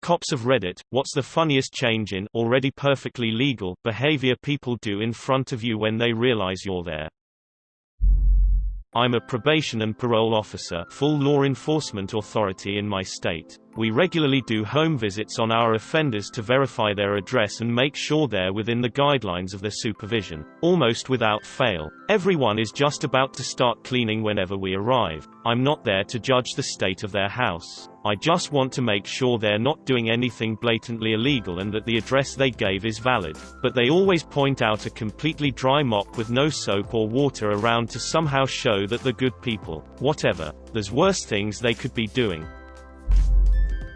Cops of Reddit, what's the funniest change in already perfectly legal behavior people do in front of you when they realize you're there? I'm a probation and parole officer, full law enforcement authority in my state. We regularly do home visits on our offenders to verify their address and make sure they're within the guidelines of their supervision, almost without fail. Everyone is just about to start cleaning whenever we arrive. I'm not there to judge the state of their house. I just want to make sure they're not doing anything blatantly illegal and that the address they gave is valid. But they always point out a completely dry mop with no soap or water around to somehow show that they're good people. Whatever. There's worse things they could be doing.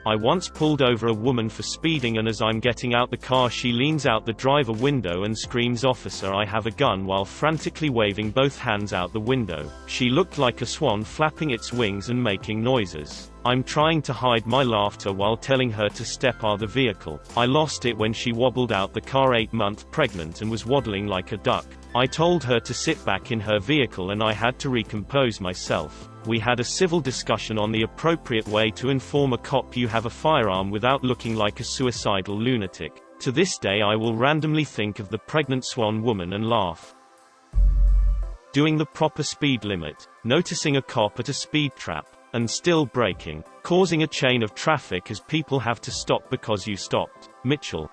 I once pulled over a woman for speeding, and as I'm getting out the car she leans out the driver window and screams, "Officer, I have a gun," while frantically waving both hands out the window. She looked like a swan flapping its wings and making noises. I'm trying to hide my laughter while telling her to step out of the vehicle. I lost it when she wobbled out the car 8-month pregnant and was waddling like a duck. I told her to sit back in her vehicle and I had to recompose myself. We had a civil discussion on the appropriate way to inform a cop you have a firearm without looking like a suicidal lunatic. To this day I will randomly think of the pregnant swan woman and laugh. Doing the proper speed limit, noticing a cop at a speed trap, and still braking, causing a chain of traffic as people have to stop because you stopped. Mitchell.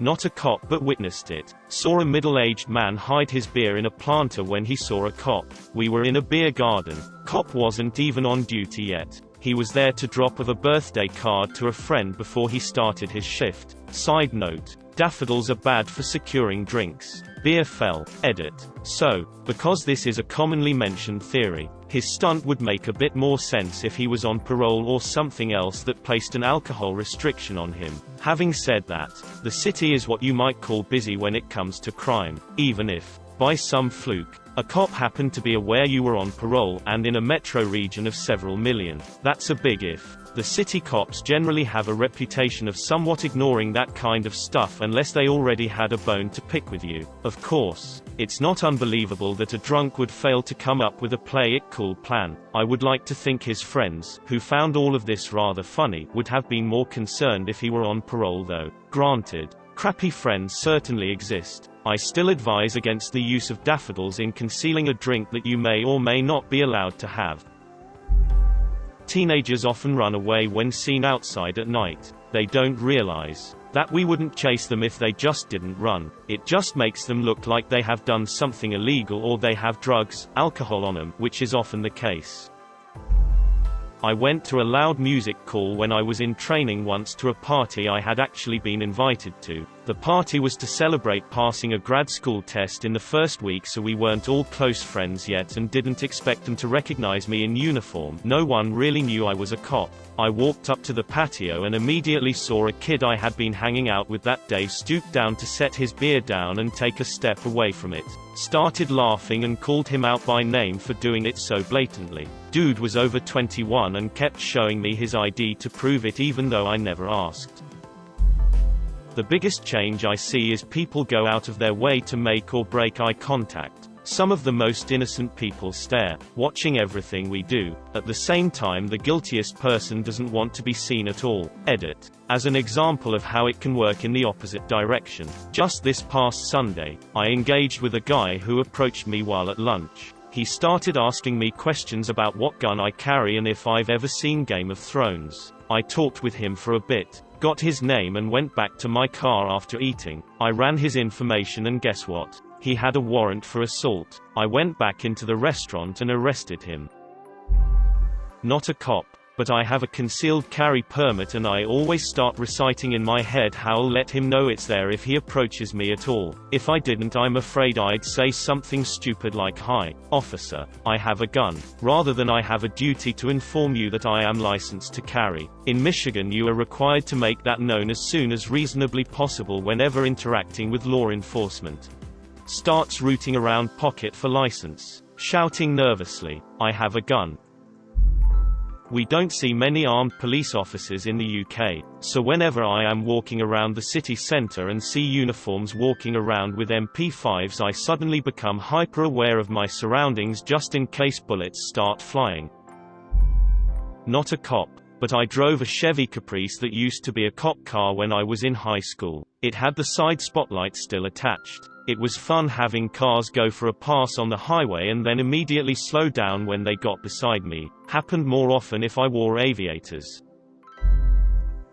Not a cop but witnessed it. Saw a middle-aged man hide his beer in a planter when he saw a cop. We were in a beer garden. Cop wasn't even on duty yet. He was there to drop off a birthday card to a friend before he started his shift. Side note: daffodils are bad for securing drinks. Beer fell. Edit. So, because this is a commonly mentioned theory, his stunt would make a bit more sense if he was on parole or something else that placed an alcohol restriction on him. Having said that, the city is what you might call busy when it comes to crime, even if, by some fluke, a cop happened to be aware you were on parole and in a metro region of several million. That's a big if. The city cops generally have a reputation of somewhat ignoring that kind of stuff unless they already had a bone to pick with you. Of course, it's not unbelievable that a drunk would fail to come up with a play it cool plan. I would like to think his friends, who found all of this rather funny, would have been more concerned if he were on parole though. Granted, crappy friends certainly exist. I still advise against the use of daffodils in concealing a drink that you may or may not be allowed to have. Teenagers often run away when seen outside at night. They don't realize that we wouldn't chase them if they just didn't run. It just makes them look like they have done something illegal or they have drugs, alcohol on them, which is often the case. I went to a loud music call when I was in training once to a party I had actually been invited to. The party was to celebrate passing a grad school test in the first week, so we weren't all close friends yet and didn't expect them to recognize me in uniform. No one really knew I was a cop. I walked up to the patio and immediately saw a kid I had been hanging out with that day stoop down to set his beer down and take a step away from it. Started laughing and called him out by name for doing it so blatantly. Dude was over 21 and kept showing me his ID to prove it even though I never asked. The biggest change I see is people go out of their way to make or break eye contact. Some of the most innocent people stare, watching everything we do. At the same time, the guiltiest person doesn't want to be seen at all. Edit. As an example of how it can work in the opposite direction, just this past Sunday, I engaged with a guy who approached me while at lunch. He started asking me questions about what gun I carry and if I've ever seen Game of Thrones. I talked with him for a bit, got his name and went back to my car after eating. I ran his information and guess what? He had a warrant for assault. I went back into the restaurant and arrested him. Not a cop, but I have a concealed carry permit and I always start reciting in my head how I'll let him know it's there if he approaches me at all. If I didn't, I'm afraid I'd say something stupid like, "Hi, officer, I have a gun," rather than "I have a duty to inform you that I am licensed to carry." In Michigan, you are required to make that known as soon as reasonably possible whenever interacting with law enforcement. Starts rooting around pocket for license, shouting nervously, "I have a gun." We don't see many armed police officers in the UK, so whenever I am walking around the city centre and see uniforms walking around with MP5s, I suddenly become hyper-aware of my surroundings just in case bullets start flying. Not a cop, but I drove a Chevy Caprice that used to be a cop car when I was in high school. It had the side spotlight still attached. It was fun having cars go for a pass on the highway and then immediately slow down when they got beside me. Happened more often if I wore aviators.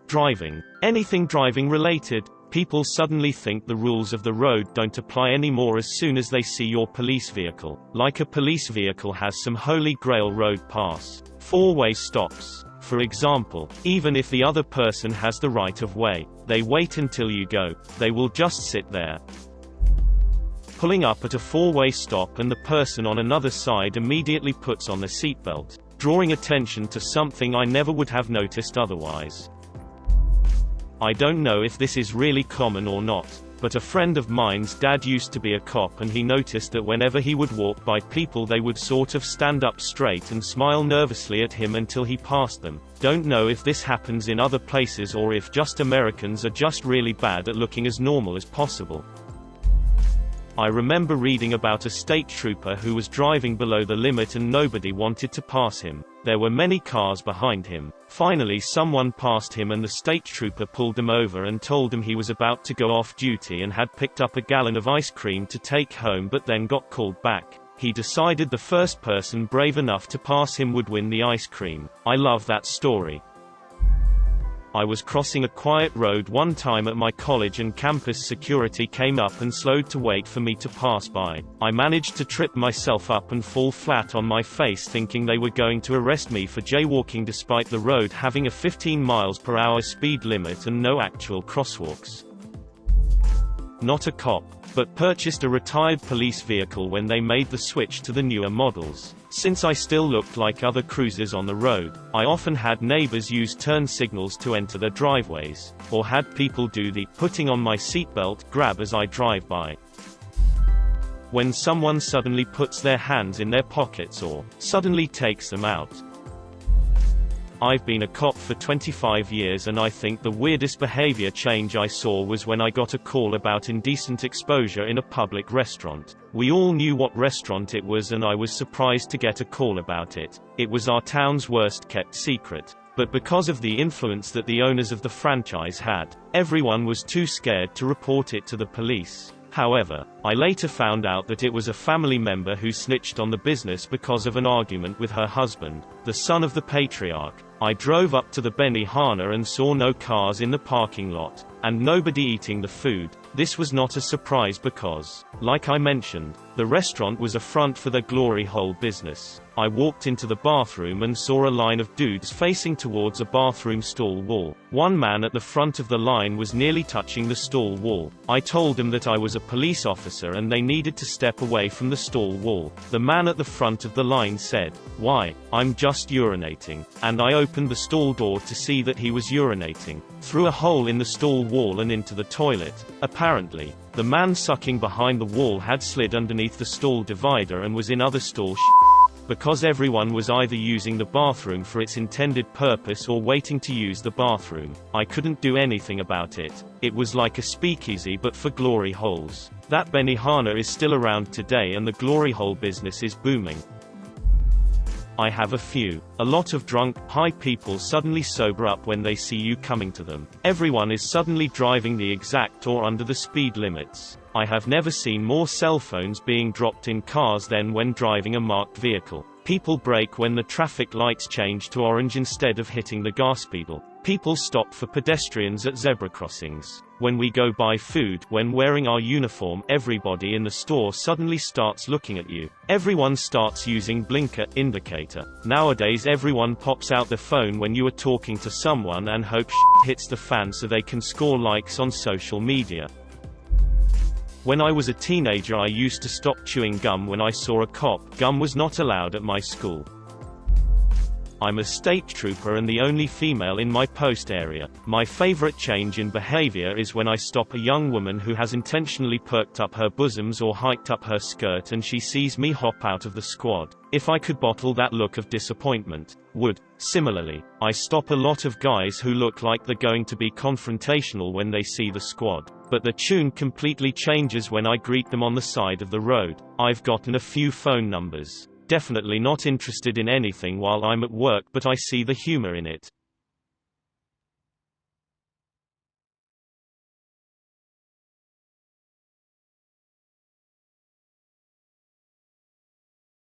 Driving. Anything driving related. People suddenly think the rules of the road don't apply anymore as soon as they see your police vehicle. Like a police vehicle has some holy grail road pass. Four-way stops. For example, even if the other person has the right of way, they wait until you go. They will just sit there. Pulling up at a four-way stop and the person on another side immediately puts on the seatbelt, drawing attention to something I never would have noticed otherwise. I don't know if this is really common or not, but a friend of mine's dad used to be a cop and he noticed that whenever he would walk by people they would sort of stand up straight and smile nervously at him until he passed them. Don't know if this happens in other places or if just Americans are just really bad at looking as normal as possible. I remember reading about a state trooper who was driving below the limit and nobody wanted to pass him. There were many cars behind him. Finally someone passed him and the state trooper pulled him over and told him he was about to go off duty and had picked up a gallon of ice cream to take home but then got called back. He decided the first person brave enough to pass him would win the ice cream. I love that story. I was crossing a quiet road one time at my college and campus security came up and slowed to wait for me to pass by. I managed to trip myself up and fall flat on my face thinking they were going to arrest me for jaywalking despite the road having a 15 miles per hour speed limit and no actual crosswalks. Not a cop, but purchased a retired police vehicle when they made the switch to the newer models. Since I still looked like other cruisers on the road, I often had neighbors use turn signals to enter their driveways, or had people do the putting on my seatbelt grab as I drive by. When someone suddenly puts their hands in their pockets or suddenly takes them out. I've been a cop for 25 years and I think the weirdest behavior change I saw was when I got a call about indecent exposure in a public restaurant. We all knew what restaurant it was and I was surprised to get a call about it. It was our town's worst kept secret. But because of the influence that the owners of the franchise had, everyone was too scared to report it to the police. However, I later found out that it was a family member who snitched on the business because of an argument with her husband, the son of the patriarch. I drove up to the Benihana and saw no cars in the parking lot, and nobody eating the food. This was not a surprise because, like I mentioned, the restaurant was a front for their glory hole business. I walked into the bathroom and saw a line of dudes facing towards a bathroom stall wall. One man at the front of the line was nearly touching the stall wall. I told him that I was a police officer and they needed to step away from the stall wall. The man at the front of the line said, "Why? I'm just urinating." And I opened the stall door to see that he was urinating through a hole in the stall wall and into the toilet. Apparently, the man sucking behind the wall had slid underneath the stall divider and was in other stall because everyone was either using the bathroom for its intended purpose or waiting to use the bathroom. I couldn't do anything about it. It was like a speakeasy but for glory holes. That Benihana is still around today and the glory hole business is booming. I have a few. A lot of drunk, high people suddenly sober up when they see you coming to them. Everyone is suddenly driving the exact or under the speed limits. I have never seen more cell phones being dropped in cars than when driving a marked vehicle. People brake when the traffic lights change to orange instead of hitting the gas pedal. People stop for pedestrians at zebra crossings. When we go buy food, when wearing our uniform, everybody in the store suddenly starts looking at you. Everyone starts using blinker indicator. Nowadays everyone pops out their phone when you are talking to someone and hopes hits the fan so they can score likes on social media. When I was a teenager I used to stop chewing gum when I saw a cop. Gum was not allowed at my school. I'm a state trooper and the only female in my post area. My favorite change in behavior is when I stop a young woman who has intentionally perked up her bosoms or hiked up her skirt and she sees me hop out of the squad. If I could bottle that look of disappointment, would. Similarly, I stop a lot of guys who look like they're going to be confrontational when they see the squad. But the tune completely changes when I greet them on the side of the road. I've gotten a few phone numbers. Definitely not interested in anything while I'm at work, but I see the humor in it.